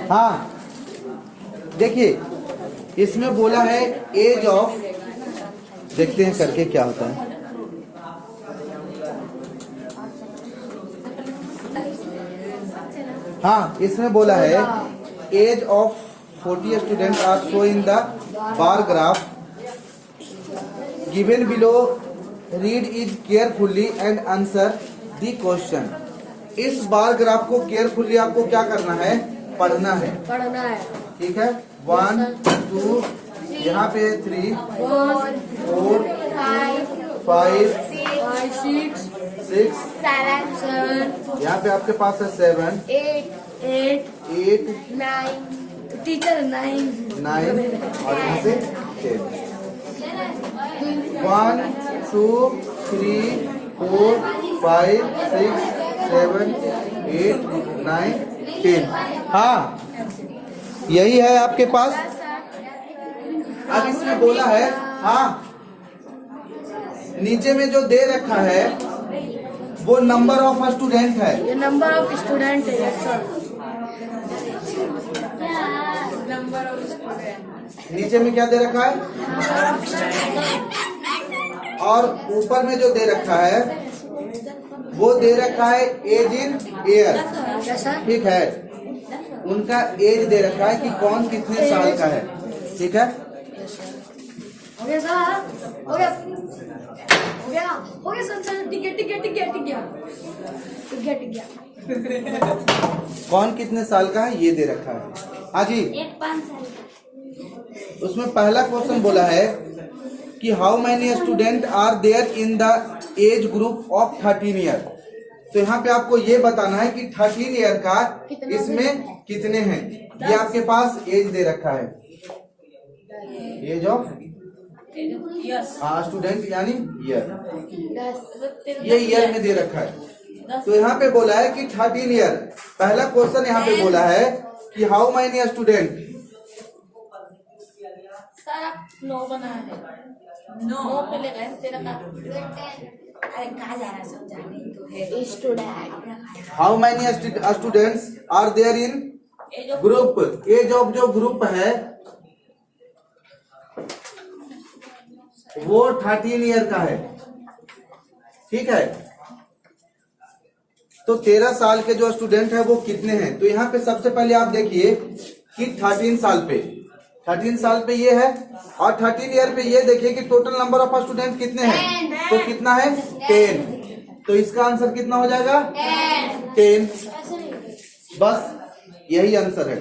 हाँ देखिए इसमें बोला है एज ऑफ, देखते हैं करके क्या होता है। हाँ इसमें बोला है age of 40 student are show in the bar graph given below, read is carefully and answer the question. इस बार ग्राफ को केयरफुली आपको क्या करना है, पढ़ना है। ठीक है, 1 2 यहाँ पे 3 4 5 6 यहाँ पे आपके पास है 7 8 9 और यहाँ से 10। 1 2 3 4 5 6 7 8 9 10। हाँ यही है आपके पास। अब इसमें बोला है, हाँ नीचे में जो दे रखा है वो नंबर ऑफ स्टूडेंट है। ये नंबर ऑफ स्टूडेंट है। Yes sir, number of student. नीचे में क्या दे रखा है और ऊपर में जो दे रखा है वो दे रखा है एज इन ईयर। ठीक है, उनका एज दे रखा है कि कौन कितने साल का है। ठीक है, हो गया सर, हो गया सर, टिक गया। कौन कितने साल का है ये दे रखा है। हाँ जी, 5 साल। उसमें पहला क्वेश्चन बोला है कि how many student are there in the age group of 13 year. तो यहाँ पे आपको ये बताना है कि 13 ईयर का इसमें कितने हैं। ये आपके पास एज दे रखा है, एज ऑफ स्टूडेंट यानी ईयर, ये ईयर में दे रखा है। तो यहाँ पे बोला है कि 13 ईयर। पहला क्वेश्चन यहाँ पे बोला है कि हाउ मैनी स्टूडेंट। सर आप 9 बना है, 9 पे ले गए तेरा का। अरे कहाँ जा रहा है, समझाने तो है। Student, how many students are there in group. Age of जो ग्रुप है वो 13 ईयर का है। ठीक है, तो 13 साल के जो स्टूडेंट है वो कितने हैं। तो यहाँ पे सबसे पहले आप देखिए कि 13 साल पे ये है और 13 ईयर पे ये देखिए कि टोटल नंबर ऑफ स्टूडेंट कितने हैं। तो कितना है 10। तो इसका आंसर कितना हो जाएगा 10। बस यही आंसर है।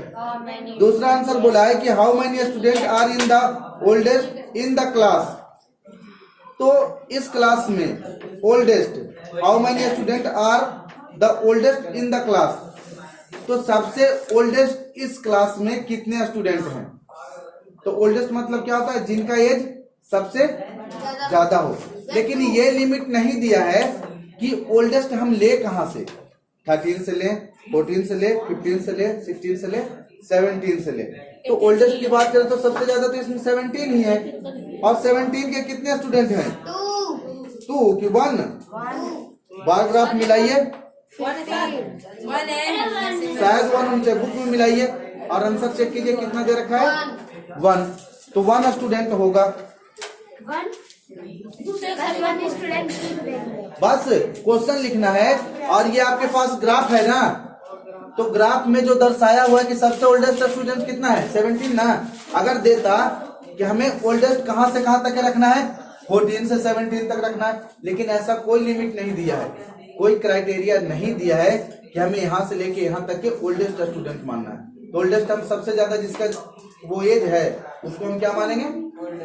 दूसरा आंसर बोला है कि how many student are in the oldest in the class. तो इस क्लास में oldest, how many student are the oldest in the class. तो सबसे ओल्डेस्ट इस क्लास में कितने स्टूडेंट हैं। तो ओल्डेस्ट मतलब क्या होता है, जिनका एज सबसे ज्यादा हो। लेकिन ये लिमिट नहीं दिया है कि ओल्डेस्ट हम ले कहां से, 13 से ले, 14 से ले, 15 से ले, 16 से ले, 17 से ले। तो ओल्डेस्ट की बात करें तो सबसे ज्यादा तो इसमें 17 ही है। और 17 के कितने स्टूडेंट हैं, 2 कि 1। बार ग्राफ मिलाइए, शायद 1 उनसे बुक में मिलाइए और आंसर चेक कीजिए कितना दे रखा है 1। तो 1 स्टूडेंट होगा। बस क्वेश्चन लिखना है और ये आपके पास ग्राफ है ना, तो ग्राफ में जो दर्शाया हुआ है कि सबसे ओल्डेस्ट स्टूडेंट कितना है 17 ना। अगर देता कि हमें ओल्डेस्ट कहां से कहां तक रखना है 14 से 17 तक रखना है, लेकिन ऐसा कोई लिमिट नहीं दिया है, कोई क्राइटेरिया नहीं दिया है कि हमें यहाँ से लेके यहाँ तक के ओल्डेस्ट स्टूडेंट मानना है। तो ओल्डेस्ट हम सबसे ज्यादा जिसका वो एज है उसको हम क्या मानेंगे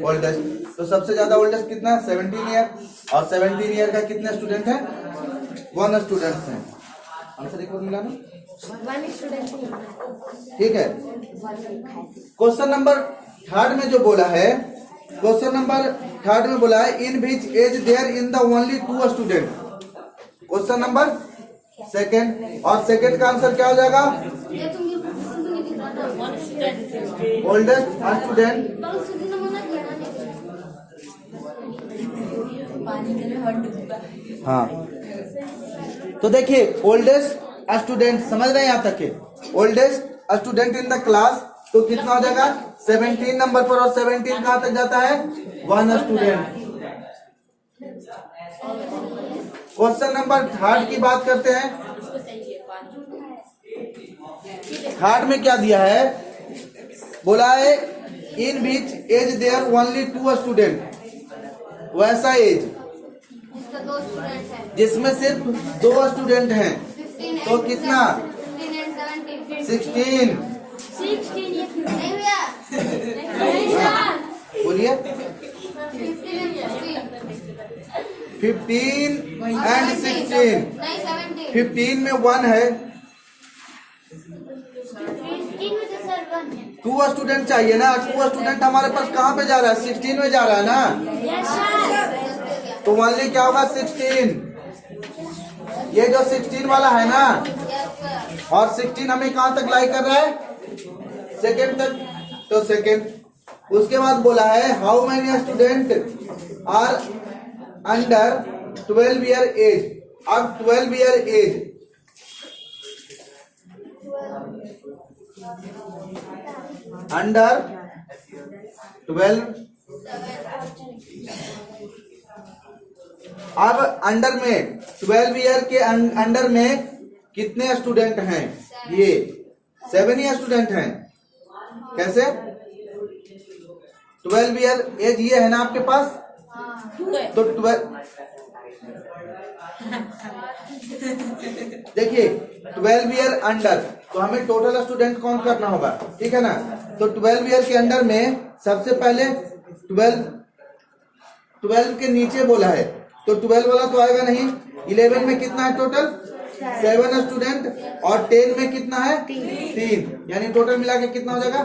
ओल्डेस्ट। तो सबसे ज्यादा ओल्डेस्ट कितना है 17 ईयर और 17 ईयर का कितने स्टूडेंट है 1 स्टूडेंट है। आंसर एक बार मिलाना। ठीक है, क्वेश्चन नंबर 3 में जो बोला है, क्वेश्चन नंबर 3 में बोला है in which age there in the only 2 student. Question number 2 और सेकंड का आंसर क्या हो जाएगा ओल्डेस्ट स्टूडेंट। हाँ तो देखिए ओल्डेस्ट स्टूडेंट समझ रहे हैं यहाँ तक के oldest student in the class, तो कितना हो जाएगा 17 नंबर पर, और 17 कहां तक जाता है 1 स्टूडेंट। क्वेश्चन नंबर 3 की बात करते हैं। थर्ड में क्या दिया है, बोला है in which age there only 2 student, वैसा एज इसका 2 स्टूडेंट है, जिसमें सिर्फ 2 स्टूडेंट हैं, 15 तो कितना 15 and 17 16, 16 ये नहीं भैया, बोलिए 15 15 and and 16 16, नहीं 17 15 में 1 है, 15 में तो सर 1 है। 2 स्टूडेंट चाहिए ना, 2 स्टूडेंट हमारे पास कहाँ पे जा रहा है 16 में जा रहा है ना, यस सर तो ओनली क्या होगा 16, ये जो 16 वाला है ना, यस सर, और 16 हमें कहां तक लाई कर रहा है सेकेंड तक, तो सेकेंड। उसके बाद बोला है how many student are under 12 year age, अब 12 ईयर एज अंडर 12, अब अंडर में 12 ईयर के अंडर में कितने स्टूडेंट हैं, ये 7 ही स्टूडेंट हैं। कैसे 12 ईयर एज ये है ना आपके पास, तो 12 देखिए 12 ईयर अंडर, तो हमें टोटल स्टूडेंट काउंट करना होगा, ठीक है ना। तो 12 ईयर के अंडर में सबसे पहले 12 के नीचे बोला है, तो 12 वाला तो आएगा नहीं। 11 में कितना है टोटल 7 स्टूडेंट, और 10 में कितना है 3, यानी टोटल मिला के कितना हो जाएगा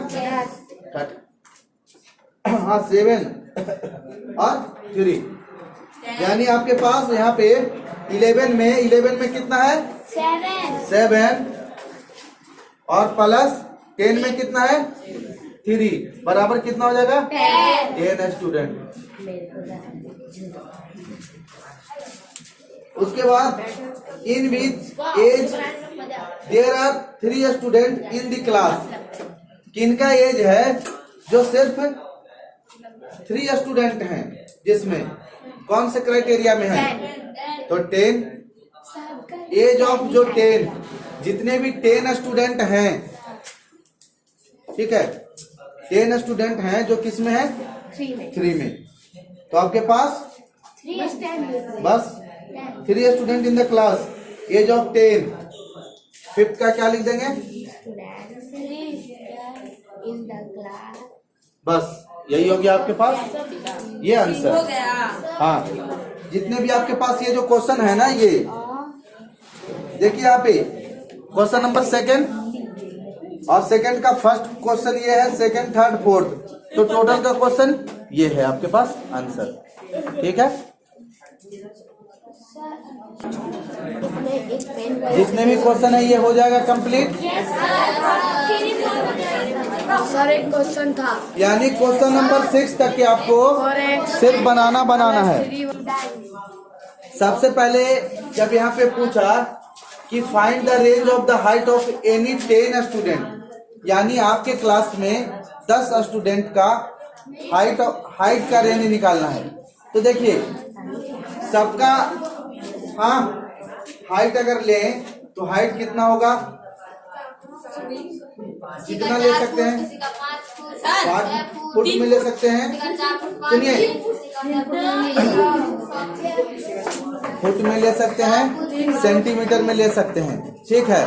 हाँ 7 और 3, यानी आपके पास यहाँ पे 11 में कितना है 7 और प्लस 10 में कितना है 3, बराबर कितना हो जाएगा 10 स्टूडेंट। उसके बाद in which age there are 3 student in the class, किनका एज है जो सिर्फ 3 स्टूडेंट हैं, जिसमें कौन से क्राइटेरिया में है, तो 10 एज ऑफ जो 10 जितने भी 10 स्टूडेंट हैं, ठीक है 10 स्टूडेंट हैं जो किस में है 3 में, तो आपके पास बस 3 student in the class, age of 10, fifth का क्या लिख देंगे बस, यही हो गया आपके पास ये आंसर हो गया। हाँ, जितने भी आपके पास ये जो क्वेश्चन है ना, ये देखिए यहाँ पे क्वेश्चन नंबर 2 और सेकंड का फर्स्ट क्वेश्चन ये है, सेकंड थर्ड फोर्थ, तो टोटल का क्वेश्चन ये है आपके पास आंसर, ठीक है। जितने भी क्वेश्चन है ये हो जाएगा कंप्लीट, सर एक क्वेश्चन था, यानी क्वेश्चन नंबर 6 तक के आपको सिर्फ बनाना है। सबसे पहले जब यहाँ पे पूछा कि find the range of the height of any 10 student, यानी आपके क्लास में 10 स्टूडेंट का हाइट का रेंज निकालना है। तो देखिए सबका हाँ हाइट अगर लें तो हाइट कितना होगा, कितना ले सकते हैं, किसी का 5 फुट, 5 फुट में ले सकते हैं, किसी का 4 फुट, सुनिए फुट, फुट में ले सकते हैं, सेंटीमीटर में ले सकते हैं, ठीक है।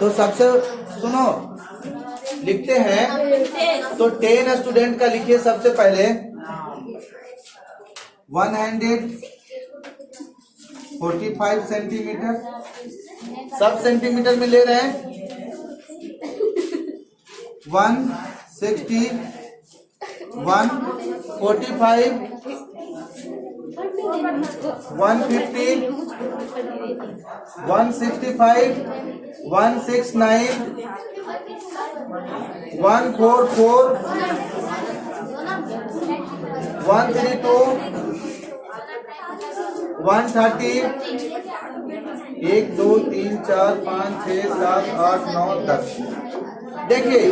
तो सबसे सुनो लिखते हैं, तो 10 स्टूडेंट का लिखिए सबसे पहले 145 सेंटीमीटर, सब सेंटीमीटर में ले रहे हैं, 160, 145, 150, 165, 169, 144, 132, 130, 1 2 3 4 5 6 7 8 9 10। देखिए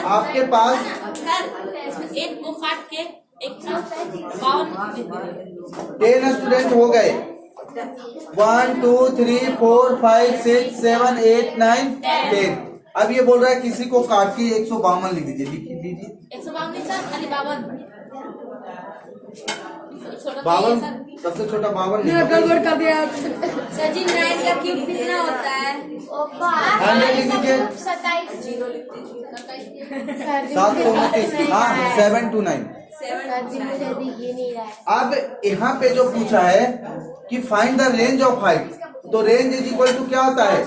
आपके पास सर एक को काट के एक 52 10 स्टूडेंट हो गए। 1 2 3 4 5 6 7 8 9 10। अब ये बोल रहा है किसी को काट के 152 लिख दीजिए, लिख लीजिए। 152 सर खाली 52 छोटा 52 सर। सबसे छोटा 52 गड़बड़ कर दिया। सर जी 9 का क्यूब कितना होता है? 100 लिख दीजिए। 729। हाँ 7 to 9। अब यहाँ पे जो पूछा है कि find the range of height, तो रेंज इज इक्वल टू क्या होता है?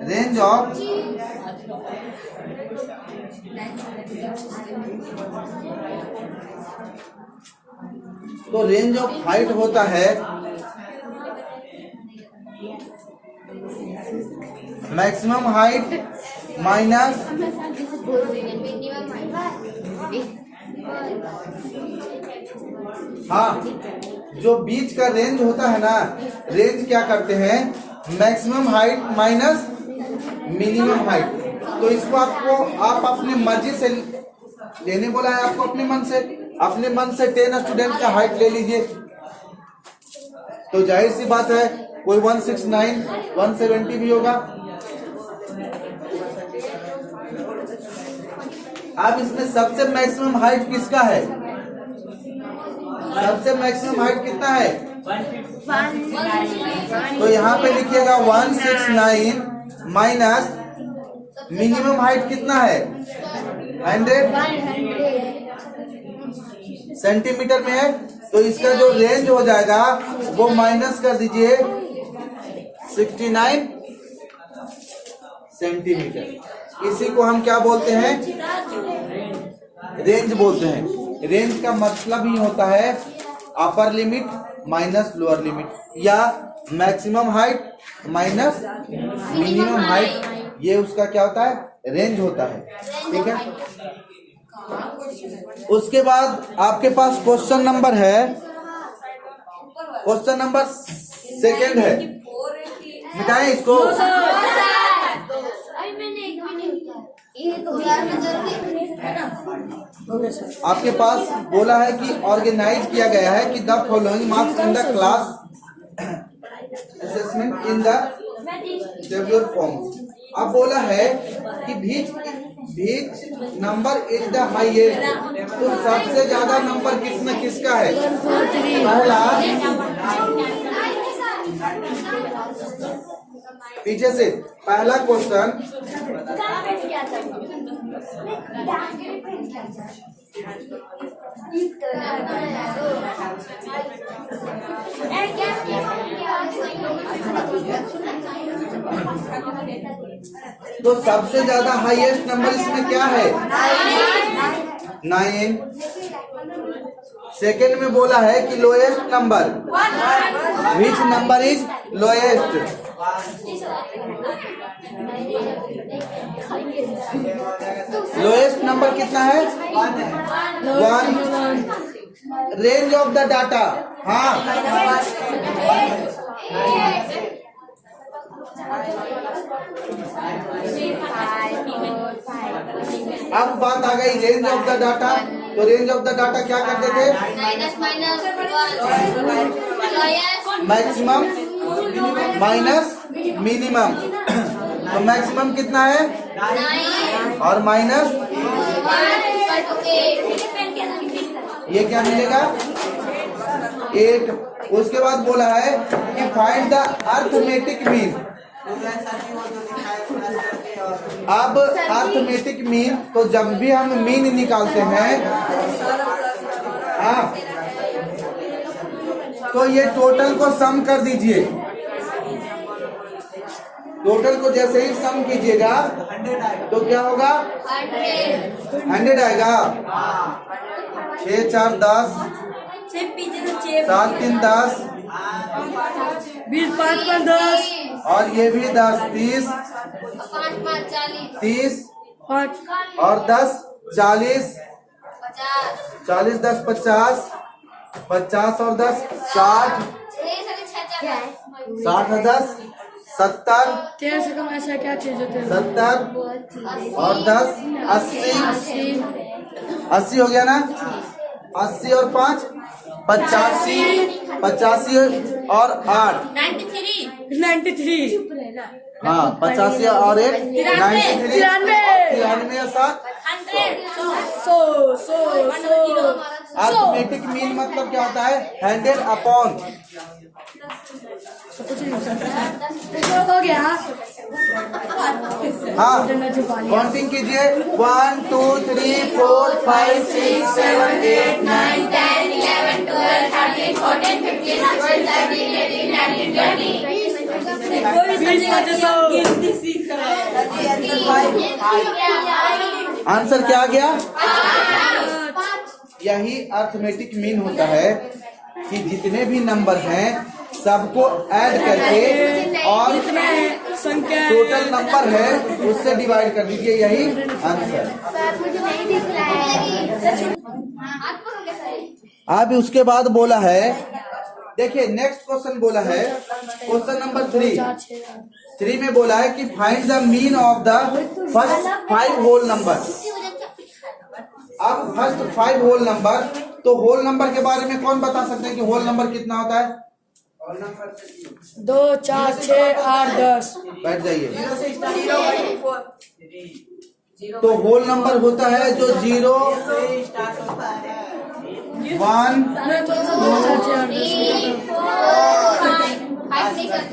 रेंज ऑफ तो रेंज ऑफ हाइट होता है मैक्सिमम हाइट माइनस हाँ जो बीच का रेंज होता है ना, रेंज क्या करते हैं? Maximum height minus minimum height. तो इसको आपको आप अपनी मर्जी से लेने बोला है, आपको अपने मन से 10 स्टूडेंट का हाइट ले लीजिए। तो जाहिर सी बात है कोई 169 170 भी होगा। अब इसमें सबसे मैक्सिमम हाइट किसका है? सबसे मैक्सिमम हाइट कितना है? तो यहाँ पे लिखिएगा 169 माइनस मिनिमम हाइट कितना है? 100 सेंटीमीटर में है। तो इसका जो रेंज हो जाएगा वो माइनस कर दीजिए 69 सेंटीमीटर। इसी को हम क्या बोलते हैं? रेंज बोलते हैं। रेंज का मतलब ही होता है upper limit minus lower limit, या maximum height minus minimum height. ये उसका क्या होता है? रेंज होता है। ठीक है। उसके बाद आपके पास क्वेश्चन नंबर है, क्वेश्चन नंबर 2 है। मिटाएं इसको। आपके पास बोला है कि ऑर्गेनाइज किया गया है कि the following marks in the class assessment in the tabular form. अब बोला है कि बीच नंबर इज द हाईएस्ट। तो सबसे ज्यादा नंबर किसका है? पहला, पीछे से पहला क्वेश्चन तो सबसे ज्यादा हाईएस्ट नंबर इसमें क्या है? 9। सेकेंड में बोला है कि lowest number, which number is lowest? Lowest number कितना है? 1। रेंज ऑफ द डाटा, हाँ अब बात आ गई रेंज ऑफ द डाटा। तो रेंज ऑफ द डाटा क्या करते थे? Maximum minus minimum. तो मैक्सिमम कितना है? और माइनस ये क्या मिलेगा? 8। उसके बाद बोला है कि फाइंड द अर्थमेटिक मीन। अब अर्थमेटिक मीन, तो जब भी हम मीन निकालते हैं, हाँ, तो ये टोटल को सम कर दीजिए। टोटल को जैसे ही सम कीजिएगा तो क्या होगा? 100 आएगा। 6 4 10, 7 3 10, 20 5 5 10 और ये भी 10 30, 30 और 10 40, 40 10 50, 50 और 10 60, 60 और 10 70, 13 से कम ऐसा क्या चीज होती है? 70 और 10 80, 80 हो गया ना, 80 और 5 85, 85 और 8 93 हाँ 85 और 1 93, 93 और 7 100 अर्थमेटिक मीन मतलब क्या होता है? 100 अपॉन। हो गया। हाँ काउंटिंग कीजिए 1 2 3 4 5 6 7 8 9 10, 11, 12, 13, 14, 15, 16, 17, 18, 19, 20. आंसर क्या आ गया? यही अर्थमेटिक मीन होता है कि जितने भी नंबर हैं सबको ऐड करके और संख्या टोटल नंबर है उससे डिवाइड कर दीजिए, यही आंसर। सर मुझे नहीं दिख रहा है। आपको हो गया सर? अब उसके बाद बोला है, देखिए नेक्स्ट क्वेश्चन बोला है क्वेश्चन नंबर 3 में बोला है कि find the mean of the first 5 whole number. अब फर्स्ट 5 होल नंबर, तो होल नंबर के बारे में कौन बता सकते हैं कि होल नंबर कितना होता है? 2 4 6 8 10। बैठ जाइए। तो होल नंबर होता है जो 0 1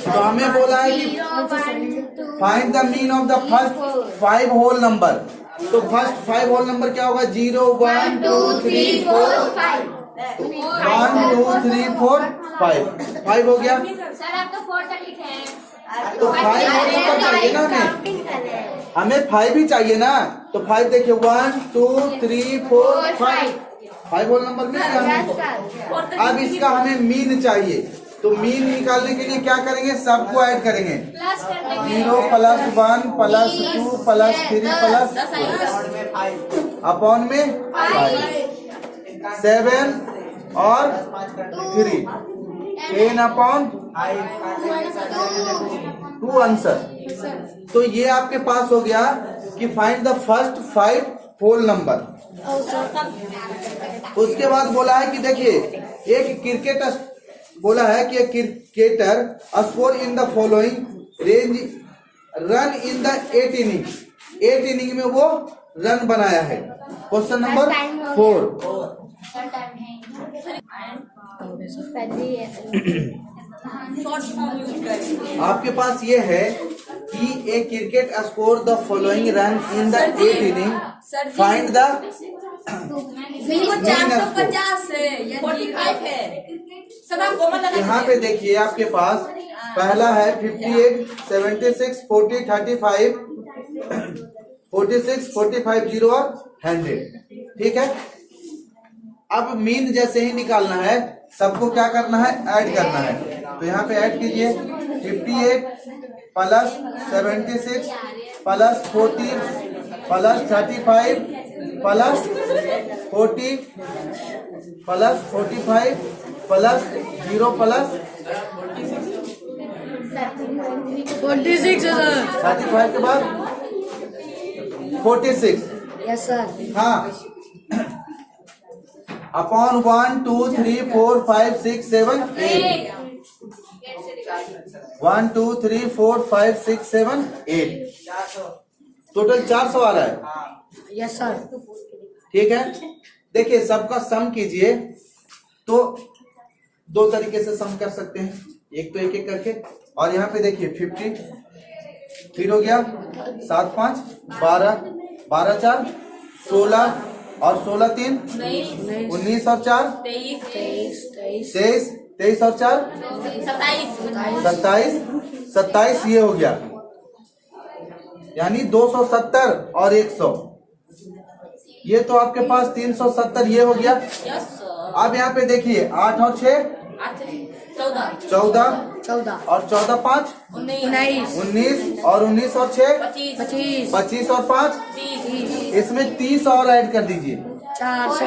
तो हमें बोला है कि find the mean of the first 5 whole number. तो फर्स्ट 5 होल नंबर क्या होगा? 0 1 2 3 4 1 2 3 4 5 हो गया। सर आप तो 4 तक लिखे हैं। तो 5 होल नंबर चाहिए ना हमें 5 ही चाहिए ना। तो 5 देखिए 1 2 3 4 5 होल नंबर मिल गया हमें। अब इसका हमें मीन चाहिए, तो मीन निकालने के लिए क्या करेंगे? सबको ऐड करेंगे। 0 + 1 + 2 + 3 + अपॉन में 5 7 और 3 10 अपॉन 2 आंसर। तो ये आपके पास हो गया कि find the first 5 whole number. उसके बाद बोला है कि देखिए एक क्रिकेट बोला है कि एक cricketer score in the following range run in the 8 inning. 8 inning में वो रन बनाया है। Question number 4। आपके पास ये है कि एक cricket score the following run in the 8 inning, find the 450 है या 45 है। सब आप कोमल लगा। यहाँ पे देखिए आपके पास पहला है 58 76 40 35 46 45 0 और 100। ठीक है। अब मीन जैसे ही निकालना है सबको क्या करना है? ऐड करना है। तो यहाँ पे ऐड कीजिए 58 + 76 + 40 + 35 + 40 + 45 + 0 + 46 है सर। 35 के बाद 46। Yes sir. हाँ अपॉन 1 2 3 4 5 6 7 8 1 2 3 4 5 6 7 8 टोटल 400 आ रहा है। Yes sir. ठीक है। देखिए सबका सम कीजिए तो 2 तरीके से सम कर सकते हैं, एक तो एक एक करके। और यहाँ पे देखिए 50 फिर हो गया 7 5 12 12 4 16 और 16 3 19 और 4 23 23 और 4 27 27 ये हो गया, यानी 270 और 100। ये तो आपके पास 370 ये हो गया। अब यहाँ पे देखिए 8 और 6 14 और 14 5 19 और 19 और 6 25 और 5 इसमें 30 और ऐड कर दीजिए 400।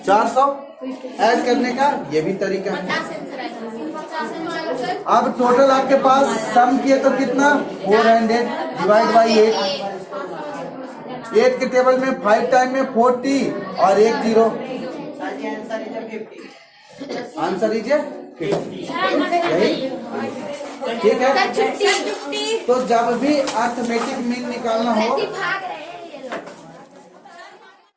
400 ऐड करने का ये भी तरीका है। 50 आंसर आएगा। अब टोटल आपके पास सम किए तो कितना 400 डिवाइड बाई 8 के टेबल में 5 टाइम में 40 और 1 0। Answer is 50। यही ठीक है। तो जब भी अर्थमेटिक मीन निकालना हो भाग रहे